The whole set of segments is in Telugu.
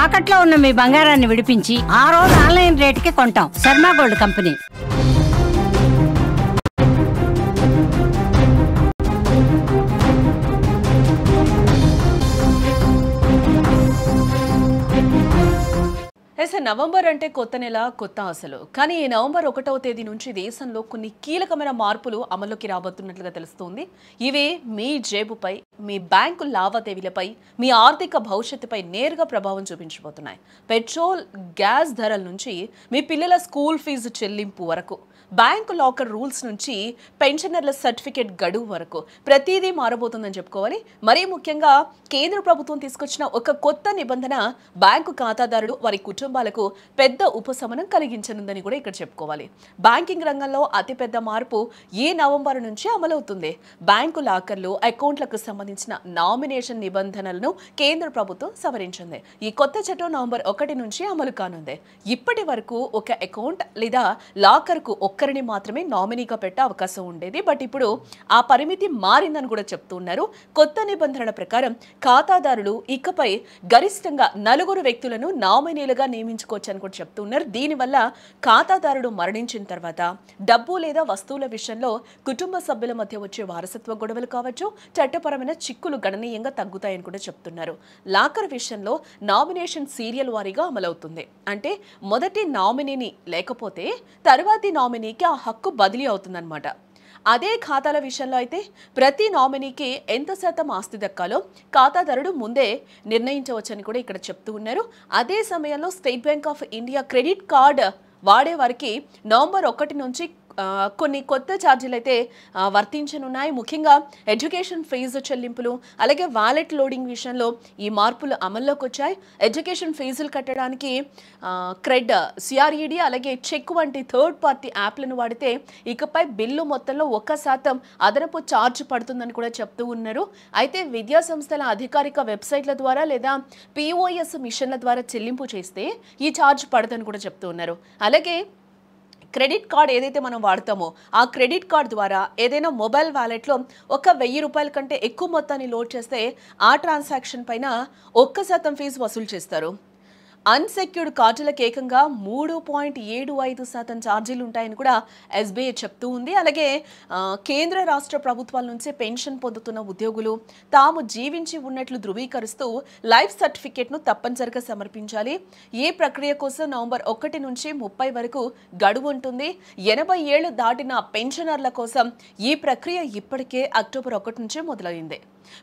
తాకట్లో ఉన్న మీ బంగారాన్ని విడిపించి ఆ రోజు ఆన్లైన్ రేటుకి కొంటాం. Sharma gold company. నవంబర్ అంటే కొత్త నెల, కొత్త ఆశలు. కానీ ఈ నవంబర్ 1వ తేదీ నుంచి దేశంలో కొన్ని కీలకమైన మార్పులు అమల్లోకి రాబోతున్నట్లుగా తెలుస్తోంది. ఇవే మీ జేబుపై, మీ బ్యాంకు లావాదేవీలపై, మీ ఆర్థిక భవిష్యత్తుపై నేరుగా ప్రభావం చూపించబోతున్నాయి. పెట్రోల్, గ్యాస్ ధరల నుంచి మీ పిల్లల స్కూల్ ఫీజు చెల్లింపు వరకు, బ్యాంకు లాకర్ రూల్స్ నుంచి పెన్షనర్ల సర్టిఫికేట్ గడువు వరకు ప్రతిదీ మారబోతుందని చెప్పుకోవాలి. మరీ ముఖ్యంగా కేంద్ర ప్రభుత్వం తీసుకొచ్చిన ఒక కొత్త నిబంధన బ్యాంకు ఖాతాదారులు, వారి కుటుంబాలకు పెద్ద ఉపశమనం కలిగించనుందని కూడా ఇక్కడ చెప్పుకోవాలి. బ్యాంకింగ్ రంగంలో అతిపెద్ద మార్పు ఈ నవంబర్ నుంచి అమలవుతుంది. బ్యాంకు లాకర్లు, అకౌంట్లకు సంబంధించిన నామినేషన్ నిబంధనలను కేంద్ర ప్రభుత్వం సవరించింది. ఈ కొత్త చట్టం నవంబర్ 1 నుంచి అమలు కానుంది. ఇప్పటి వరకు ఒక అకౌంట్ లేదా లాకర్కు ఒక్కరిని మాత్రమే నామినీగా పెట్టే అవకాశం ఉండేది. బట్ ఇప్పుడు ఆ పరిమితి మారిందని కూడా చెప్తున్నారు. కొత్త నిబంధనల ప్రకారం ఖాతాదారులు ఇకపై గరిష్టంగా 4 వ్యక్తులను నామినీలుగా నియమించుకోవచ్చు అని కూడా చెప్తున్నారు. దీనివల్ల ఖాతాదారుడు మరణించిన తర్వాత డబ్బు లేదా వస్తువుల విషయంలో కుటుంబ సభ్యుల మధ్య వచ్చే వారసత్వ గొడవలు కావచ్చు, చట్టపరమైన చిక్కులు గణనీయంగా తగ్గుతాయని కూడా చెప్తున్నారు. లాకర్ విషయంలో నామినేషన్ సీరియల్ వారీగా అమలవుతుంది. అంటే మొదటి నామినీని లేకపోతే తర్వాతి నామినీకి ఆ హక్కు బదిలీ అవుతుందన్నమాట. అదే ఖాతాల విషయంలో అయితే ప్రతి నామినీకి ఎంత శాతం ఆస్తి దక్కాలో ఖాతాదారుడు ముందే నిర్ణయించవచ్చని కూడా ఇక్కడ చెప్తూ ఉన్నారు. అదే సమయంలో state bank of India credit card వాడే వారికి నవంబర్ 1 నుంచి కొన్ని కొత్త ఛార్జీలు అయితే వర్తించనున్నాయి. ముఖ్యంగా ఎడ్యుకేషన్ ఫీజు చెల్లింపులు, అలాగే వాలెట్ లోడింగ్ విషయంలో ఈ మార్పులు అమల్లోకి వచ్చాయి. ఎడ్యుకేషన్ ఫీజులు కట్టడానికి క్రెడ్, సిఆర్ఈడి, అలాగే చెక్ వంటి థర్డ్ పార్టీ యాప్లను వాడితే ఇకపై బిల్లు మొత్తంలో 1% అదనపు ఛార్జ్ పడుతుందని కూడా చెప్తూ ఉన్నారు. అయితే విద్యా సంస్థల అధికారిక వెబ్సైట్ల ద్వారా లేదా పిఓఎస్ మిషన్ల ద్వారా చెల్లింపు చేస్తే ఈ ఛార్జ్ పడదని కూడా చెప్తూ ఉన్నారు. అలాగే క్రెడిట్ కార్డ్ ఏదైతే మనం వాడతామో ఆ క్రెడిట్ కార్డ్ ద్వారా ఏదైనా మొబైల్ వ్యాలెట్లో ఒక 1000 రూపాయల కంటే ఎక్కువ మొత్తాన్ని లోడ్ చేస్తే ఆ ట్రాన్సాక్షన్ పైన 1% ఫీజు వసూలు చేస్తారు. అన్సెక్యూర్డ్ కార్డులకు ఏకంగా 3.75% ఛార్జీలు ఉంటాయని కూడా ఎస్బీఐ చెప్తూ ఉంది. అలాగే కేంద్ర రాష్ట్ర ప్రభుత్వాల నుంచి పెన్షన్ పొందుతున్న ఉద్యోగులు తాము జీవించి ఉన్నట్లు ధృవీకరిస్తూ లైఫ్ సర్టిఫికేట్ను తప్పనిసరిగా సమర్పించాలి. ఈ ప్రక్రియ కోసం నవంబర్ 1 నుంచి 30 వరకు గడువు ఉంటుంది. 80 ఏళ్లు దాటిన పెన్షనర్ల కోసం ఈ ప్రక్రియ ఇప్పటికే అక్టోబర్ 1 నుంచి మొదలైంది.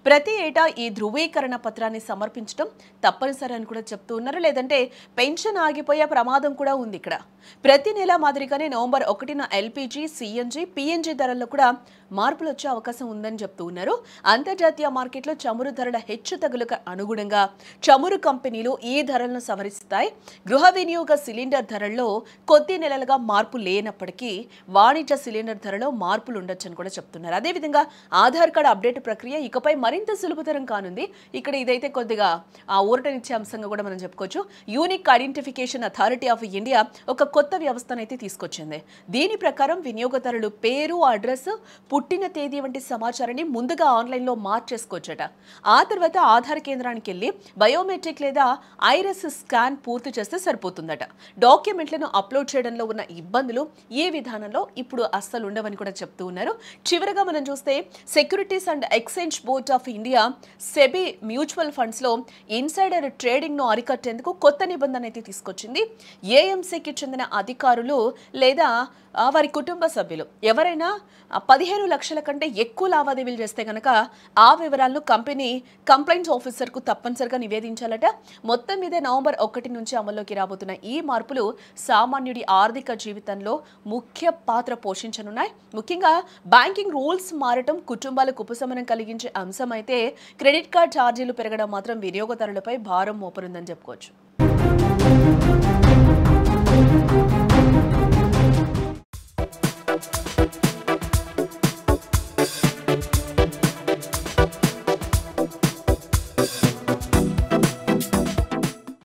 ప్రతి ఏటా ఈ ధృవీకరణ పత్రాన్ని సమర్పించడం తప్పనిసరి అని కూడా చెప్తూ ఉన్నారు. లేదంటే పెన్షన్ ఆగిపోయే ప్రమాదం కూడా ఉంది. ఇక్కడ ప్రతి నెల మాదిరిగానే నవంబర్ 1న ఎల్పీజీ, సిఎన్జీ, పిఎన్జీ ధరల్లో కూడా మార్పులు వచ్చే అవకాశం ఉందని చెప్తూ ఉన్నారు. అంతర్జాతీయ మార్కెట్లో చమురు ధరల హెచ్చుతగులకు అనుగుణంగా చమురు కంపెనీలు ఈ ధరలను సవరిస్తాయి. గృహ వినియోగ సిలిండర్ ధరల్లో కొద్ది నెలలుగా మార్పు లేనప్పటికీ వాణిజ్య సిలిండర్ ధరలో మార్పులు ఉండొచ్చని కూడా చెప్తున్నారు. అదేవిధంగా ఆధార్ కార్డు అప్డేట్ ప్రక్రియ ఇకపై మరింత సులభతరం కానుంది. ఇక్కడ ఇదైతే కొద్దిగా ఊరటనిచ్చే అంశంగా కూడా మనం చెప్పుకోవచ్చు. Unique identification authority of India ఒక కొత్త వ్యవస్థను అయితే తీసుకొచ్చింది. దీని ప్రకారం వినియోగదారులు పేరు, అడ్రస్, పుట్టిన తేదీ వంటి సమాచారాన్ని ముందుగా ఆన్లైన్లో మార్చేసుకోవచ్చట. ఆ తర్వాత ఆధార్ కేంద్రానికి వెళ్ళి బయోమెట్రిక్ లేదా ఐరిస్ స్కాన్ పూర్తి చేస్తే సరిపోతుందట. డాక్యుమెంట్లను అప్లోడ్ చేయడంలో ఉన్న ఇబ్బందులు ఈ విధానంలో ఇప్పుడు అస్సలు ఉండవని కూడా చెప్తూ ఉన్నారు. చివరగా మనం చూస్తే securities and exchange board of India SEBI mutual funds లో ఇన్సైడర్ ట్రేడింగ్ ను అరికట్టేందుకు కొత్త నిబంధన అయితే తీసుకొచ్చింది. ఏఎంసీకి చెందిన అధికారులు లేదా వారి కుటుంబ సభ్యులు ఎవరైనా 15 లక్షల కంటే ఎక్కువ లావాదేవీలు చేస్తే కనుక ఆ వివరాలను కంపెనీ కంప్లైంట్స్ ఆఫీసర్కు తప్పనిసరిగా నివేదించాలట. మొత్తం మీద నవంబర్ 1 నుంచి అమల్లోకి రాబోతున్న ఈ మార్పులు సామాన్యుడి ఆర్థిక జీవితంలో ముఖ్య పాత్ర పోషించనున్నాయి. ముఖ్యంగా బ్యాంకింగ్ రూల్స్ మారటం కుటుంబాలకు ఉపశమనం కలిగించే అంశం అయితే క్రెడిట్ కార్డ్ ఛార్జీలు పెరగడం మాత్రం వినియోగదారులపై భారం మోపరుందని చెప్పుకోవచ్చు.